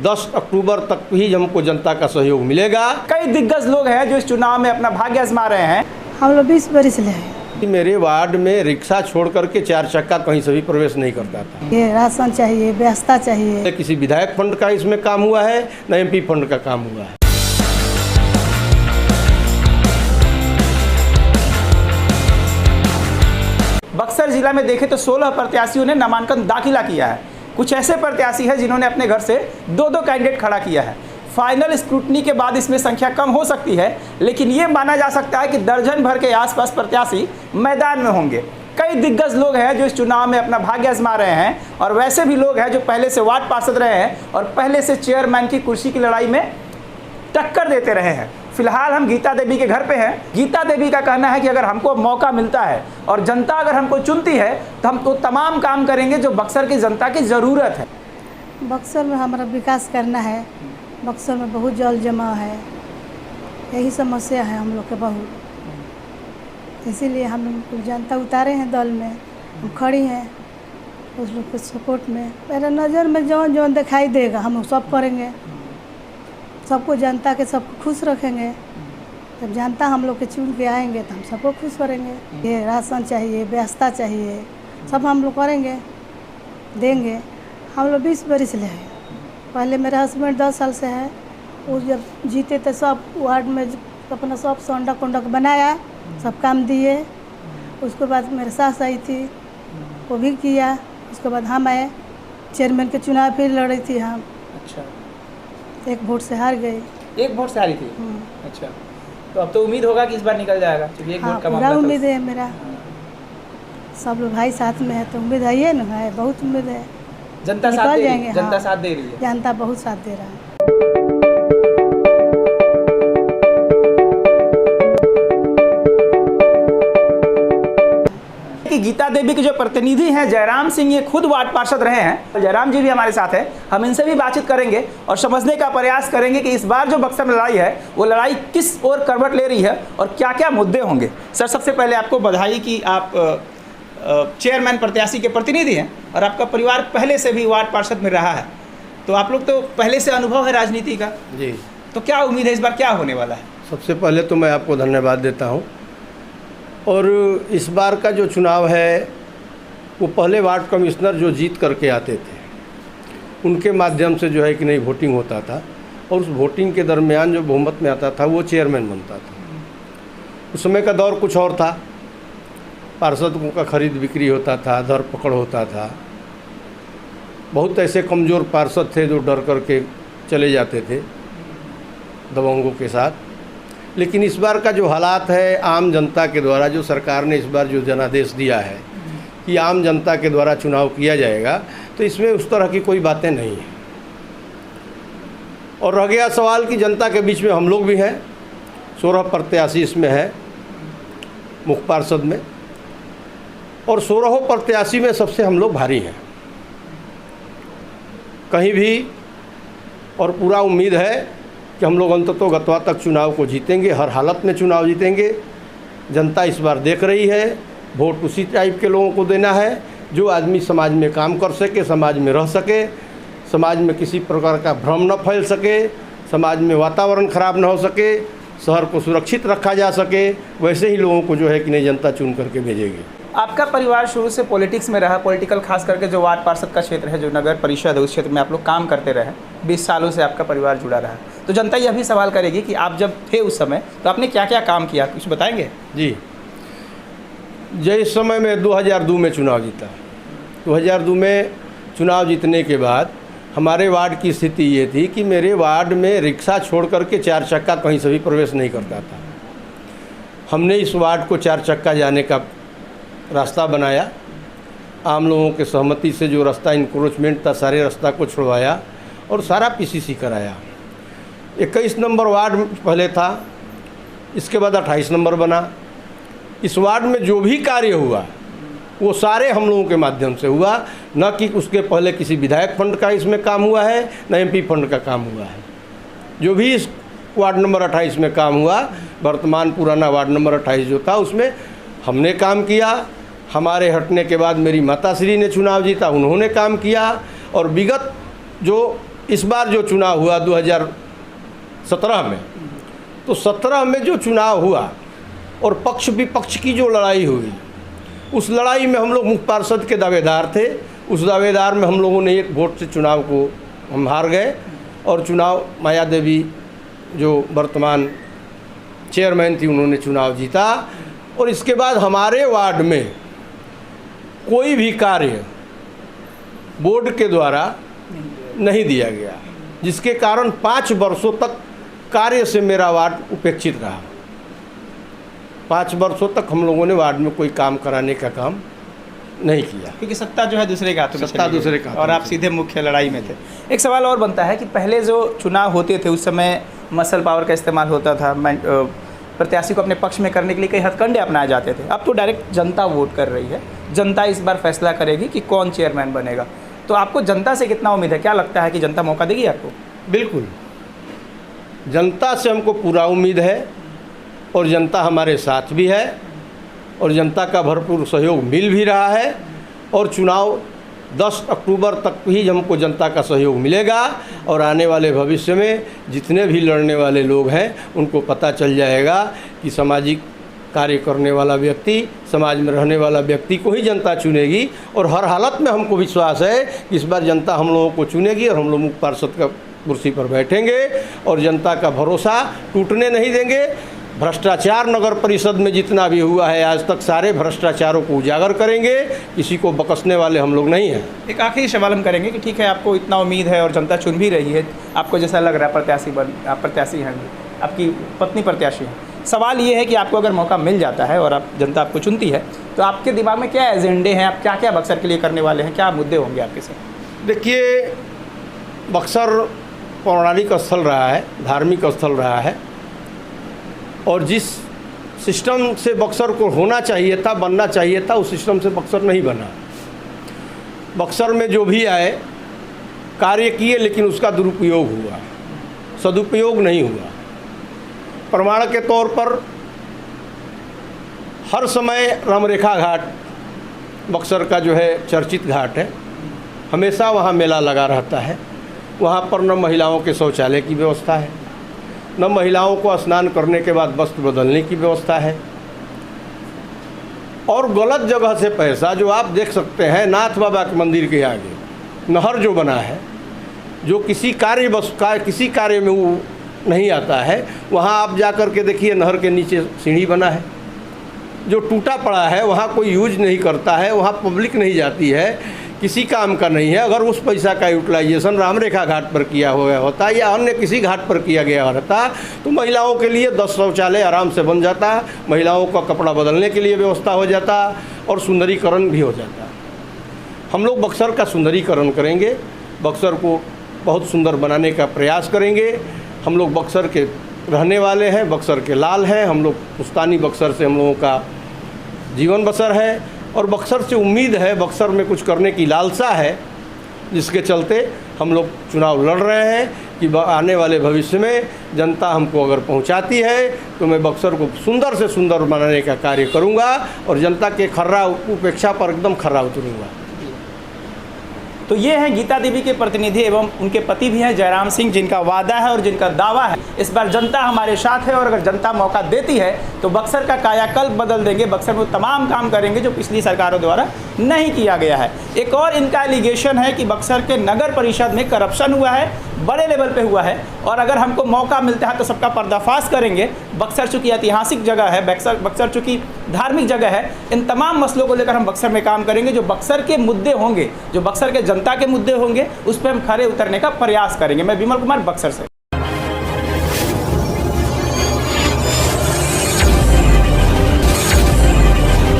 10 अक्टूबर तक ही हमको जनता का सहयोग मिलेगा। कई दिग्गज लोग हैं जो इस चुनाव में अपना भाग्य आजमा रहे हैं। हम लोग 20 बरस ले हैं। मेरे वार्ड में रिक्शा छोड़ करके 4 चक्का कहीं से भी प्रवेश नहीं करता था। ये राशन चाहिए, व्यवस्था चाहिए। किसी विधायक फंड का इसमें काम हुआ है न MP फंड का काम हुआ है। बक्सर जिला में देखें तो 16 प्रत्याशियों ने नामांकन दाखिला किया है। कुछ ऐसे प्रत्याशी हैं जिन्होंने अपने घर से 2-2 कैंडिडेट खड़ा किया है। फाइनल स्क्रूटनी के बाद इसमें संख्या कम हो सकती है, लेकिन ये माना जा सकता है कि दर्जन भर के आसपास प्रत्याशी मैदान में होंगे। कई दिग्गज लोग हैं जो इस चुनाव में अपना भाग्य आजमा रहे हैं और वैसे भी लोग हैं जो पहले से वार्ड पार्षद रहे हैं और पहले से चेयरमैन की कुर्सी की लड़ाई में टक्कर देते रहे हैं। फिलहाल हम गीता देवी के घर पे हैं। गीता देवी का कहना है कि अगर हमको मौका मिलता है और जनता अगर हमको चुनती है तो हम तो तमाम काम करेंगे जो बक्सर की जनता की ज़रूरत है। बक्सर में हमारा विकास करना है। बक्सर में बहुत जल जमा है, यही समस्या है हम लोग के बहुत, इसीलिए हम लोग जनता उतारे हैं दल में, हम खड़ी हैं उस लोग के सपोर्ट में। मेरा नज़र में जौन जौन दिखाई देगा हम सब करेंगे, सबको जनता के सबको खुश रखेंगे। जब जनता हम लोग के चुन के आएंगे तो हम सबको खुश करेंगे। ये राशन चाहिए, व्यवस्था चाहिए, सब हम लोग करेंगे, देंगे। हम लोग 20 बरस ले हैं। पहले मेरे हस्बैंड 10 साल से है, वो जब जीते थे सब वार्ड में अपना सब सड़क उंडक बनाया, सब काम दिए। उसके बाद मेरे सास आई थी, वो भी किया। उसके बाद हम आए, चेयरमैन के चुनाव फिर लड़ी थी हम। अच्छा, 1 वोट से हार गए। 1 वोट से हारी थी। अच्छा, तो अब तो उम्मीद होगा कि इस बार निकल जाएगा, क्योंकि 1 वोट का पूरा मामला उम्मीद है मेरा। सब लोग भाई साथ में है तो उम्मीद है ना, है बहुत उम्मीद है। जनता साथ निकल दे रही जाएंगे। है, जनता हाँ, साथ दे रही है। जनता बहुत साथ दे रहा है। कि गीता देवी के जो प्रतिनिधि हैं जयराम सिंह, ये खुद वार्ड पार्षद रहे हैं। जयराम जी भी हमारे साथ हैं, हम इनसे भी बातचीत करेंगे और समझने का प्रयास करेंगे कि इस बार जो बक्सर में लड़ाई है वो लड़ाई किस ओर करवट ले रही है और क्या क्या मुद्दे होंगे। सर, सबसे पहले आपको बधाई कि आप चेयरमैन प्रत्याशी के प्रतिनिधि हैं और आपका परिवार पहले से भी वार्ड पार्षद में रहा है, तो आप लोग तो पहले से अनुभव है राजनीति का जी। तो क्या उम्मीद है इस बार क्या होने वाला है? सबसे पहले तो मैं आपको धन्यवाद देता हूँ। और इस बार का जो चुनाव है वो पहले वार्ड कमिश्नर जो जीत करके आते थे उनके माध्यम से जो है कि नहीं वोटिंग होता था, और उस वोटिंग के दरमियान जो बहुमत में आता था वो चेयरमैन बनता था। उस समय का दौर कुछ और था, पार्षदों का खरीद बिक्री होता था, धर पकड़ होता था। बहुत ऐसे कमज़ोर पार्षद थे जो डर करके चले जाते थे दबंगों के साथ। लेकिन इस बार का जो हालात है, आम जनता के द्वारा जो सरकार ने इस बार जो जनादेश दिया है कि आम जनता के द्वारा चुनाव किया जाएगा, तो इसमें उस तरह की कोई बातें नहीं हैं। और रह गया सवाल कि जनता के बीच में हम लोग भी हैं। 16 प्रत्याशी इसमें है मुख्य पार्षद में, और 16 प्रत्याशी में सबसे हम लोग भारी हैं कहीं भी। और पूरा उम्मीद है कि हम लोग अंततः गत्वा तक चुनाव को जीतेंगे, हर हालत में चुनाव जीतेंगे। जनता इस बार देख रही है, वोट उसी टाइप के लोगों को देना है जो आदमी समाज में काम कर सके, समाज में रह सके, समाज में किसी प्रकार का भ्रम न फैल सके, समाज में वातावरण खराब न हो सके, शहर को सुरक्षित रखा जा सके, वैसे ही लोगों को जो है कि नहीं जनता चुन करके भेजेगी। आपका परिवार शुरू से पॉलिटिक्स में रहा, पॉलिटिकल खास करके जो वार्ड पार्षद का क्षेत्र है, जो नगर परिषद है, उस क्षेत्र में आप लोग काम करते रहे। 20 सालों से आपका परिवार जुड़ा रहा, तो जनता यह भी सवाल करेगी कि आप जब थे उस समय तो आपने क्या क्या काम किया, कुछ बताएंगे? जी, जिस समय में 2002 में चुनाव जीता, 2002 में चुनाव जीतने के बाद हमारे वार्ड की स्थिति ये थी कि मेरे वार्ड में रिक्शा छोड़ करके 4 चक्का कहीं से भी प्रवेश नहीं करता था। हमने इस वार्ड को 4 चक्का जाने का रास्ता बनाया, आम लोगों के सहमति से जो रास्ता इंक्रोचमेंट था सारे रास्ता को छुड़वाया और सारा PCC कराया। 21 नंबर वार्ड पहले था, इसके बाद 28 नंबर बना। इस वार्ड में जो भी कार्य हुआ वो सारे हम लोगों के माध्यम से हुआ, न कि उसके पहले किसी विधायक फंड का इसमें काम हुआ है न MP फंड का काम हुआ है। जो भी इस वार्ड नंबर 28 में काम हुआ, वर्तमान पुराना वार्ड नंबर 28 जो था उसमें हमने काम किया। हमारे हटने के बाद मेरी माताश्री ने चुनाव जीता, उन्होंने काम किया। और विगत जो इस बार जो चुनाव हुआ 2017 में, तो 17 में जो चुनाव हुआ और पक्ष विपक्ष की जो लड़ाई हुई, उस लड़ाई में हम लोग मुख्य पार्षद के दावेदार थे। उस दावेदार में हम लोगों ने एक वोट से चुनाव को हम हार गए और चुनाव माया देवी जो वर्तमान चेयरमैन थी उन्होंने चुनाव जीता। और इसके बाद हमारे वार्ड में कोई भी कार्य बोर्ड के द्वारा नहीं दिया गया, जिसके कारण 5 वर्षों तक कार्य से मेरा वार्ड उपेक्षित रहा। 5 वर्षों तक हम लोगों ने वार्ड में कोई काम कराने का काम नहीं किया, क्योंकि सत्ता जो है दूसरे के हाथों में सत्ता चली गई दूसरे के हाथों और में आप सीधे मुख्य लड़ाई में थे। एक सवाल और बनता है कि पहले जो चुनाव होते थे उस समय मसल पावर का इस्तेमाल होता था, प्रत्याशी को अपने पक्ष में करने के लिए कई हथकंडे अपनाए जाते थे। अब तो डायरेक्ट जनता वोट कर रही है, जनता इस बार फैसला करेगी कि कौन चेयरमैन बनेगा। तो आपको जनता से कितना उम्मीद है, क्या लगता है कि जनता मौका देगी आपको? बिल्कुल, जनता से हमको पूरा उम्मीद है और जनता हमारे साथ भी है और जनता का भरपूर सहयोग मिल भी रहा है। और चुनाव 10 अक्टूबर तक ही हमको जनता का सहयोग मिलेगा और आने वाले भविष्य में जितने भी लड़ने वाले लोग हैं उनको पता चल जाएगा कि सामाजिक कार्य करने वाला व्यक्ति, समाज में रहने वाला व्यक्ति को ही जनता चुनेगी। और हर हालत में हमको विश्वास है कि इस बार जनता हम लोगों को चुनेगी और हम लोग मुख्य पार्षद का कुर्सी पर बैठेंगे और जनता का भरोसा टूटने नहीं देंगे। भ्रष्टाचार नगर परिषद में जितना भी हुआ है आज तक, सारे भ्रष्टाचारों को उजागर करेंगे, किसी को बकसने वाले हम लोग नहीं हैं। एक आखिरी सवाल हम करेंगे कि ठीक है, आपको इतना उम्मीद है और जनता चुन भी रही है, आपको जैसा लग रहा है आप प्रत्याशी हैं, आपकी पत्नी प्रत्याशी है। सवाल ये है कि आपको अगर मौका मिल जाता है और आप जनता आपको चुनती है तो आपके दिमाग में क्या एजेंडे हैं, आप क्या क्या बक्सर के लिए करने वाले हैं, क्या मुद्दे होंगे आपके साथ? देखिए, बक्सर पौराणिक स्थल रहा है, धार्मिक स्थल रहा है और जिस सिस्टम से बक्सर को होना चाहिए था, बनना चाहिए था, उस सिस्टम से बक्सर नहीं बना। बक्सर में जो भी आए कार्य किए लेकिन उसका दुरुपयोग हुआ, सदुपयोग नहीं हुआ। प्रमाण के तौर पर हर समय रामरेखा घाट बक्सर का जो है चर्चित घाट है, हमेशा वहाँ मेला लगा रहता है। वहाँ पर न महिलाओं के शौचालय की व्यवस्था है, न महिलाओं को स्नान करने के बाद वस्त्र बदलने की व्यवस्था है और गलत जगह से पैसा, जो आप देख सकते हैं नाथ बाबा के मंदिर के आगे नहर जो बना है, जो किसी कार्य में वो नहीं आता है, वहाँ आप जा कर के देखिए नहर के नीचे सीढ़ी बना है जो टूटा पड़ा है, वहाँ कोई यूज नहीं करता है, वहाँ पब्लिक नहीं जाती है, किसी काम का नहीं है। अगर उस पैसा का यूटिलाइजेशन रामरेखा घाट पर किया हुआ होता या अन्य किसी घाट पर किया गया होता तो महिलाओं के लिए 10 शौचालय आराम से बन जाता, महिलाओं का कपड़ा बदलने के लिए व्यवस्था हो जाता और सुंदरीकरण भी हो जाता। हम लोग बक्सर का सुंदरीकरण करेंगे, बक्सर को बहुत सुंदर बनाने का प्रयास करेंगे। हम लोग बक्सर के रहने वाले हैं, बक्सर के लाल हैं, हम लोग पुस्तानी बक्सर से हम लोगों का जीवन बसर है और बक्सर से उम्मीद है, बक्सर में कुछ करने की लालसा है, जिसके चलते हम लोग चुनाव लड़ रहे हैं कि आने वाले भविष्य में जनता हमको अगर पहुंचाती है तो मैं बक्सर को सुंदर से सुंदर बनाने का कार्य करूंगा और जनता के खर्रा उपेक्षा पर एकदम खर्रा उतरूंगा। तो ये हैं गीता देवी के प्रतिनिधि एवं उनके पति भी हैं जयराम सिंह, जिनका वादा है और जिनका दावा है इस बार जनता हमारे साथ है और अगर जनता मौका देती है तो बक्सर का कायाकल्प बदल देंगे, बक्सर में तमाम काम करेंगे जो पिछली सरकारों द्वारा नहीं किया गया है। एक और इनका एलिगेशन है कि बक्सर के नगर परिषद में करप्शन हुआ है, बड़े लेवल पे हुआ है और अगर हमको मौका मिलता है तो सबका पर्दाफाश करेंगे। बक्सर चूँकि ऐतिहासिक जगह है, बक्सर चूँकि धार्मिक जगह है, इन तमाम मसलों को लेकर हम बक्सर में काम करेंगे। जो बक्सर के मुद्दे होंगे, जो बक्सर के जनता के मुद्दे होंगे, उस पर हम खरे उतरने का प्रयास करेंगे। मैं विमल कुमार, बक्सर से।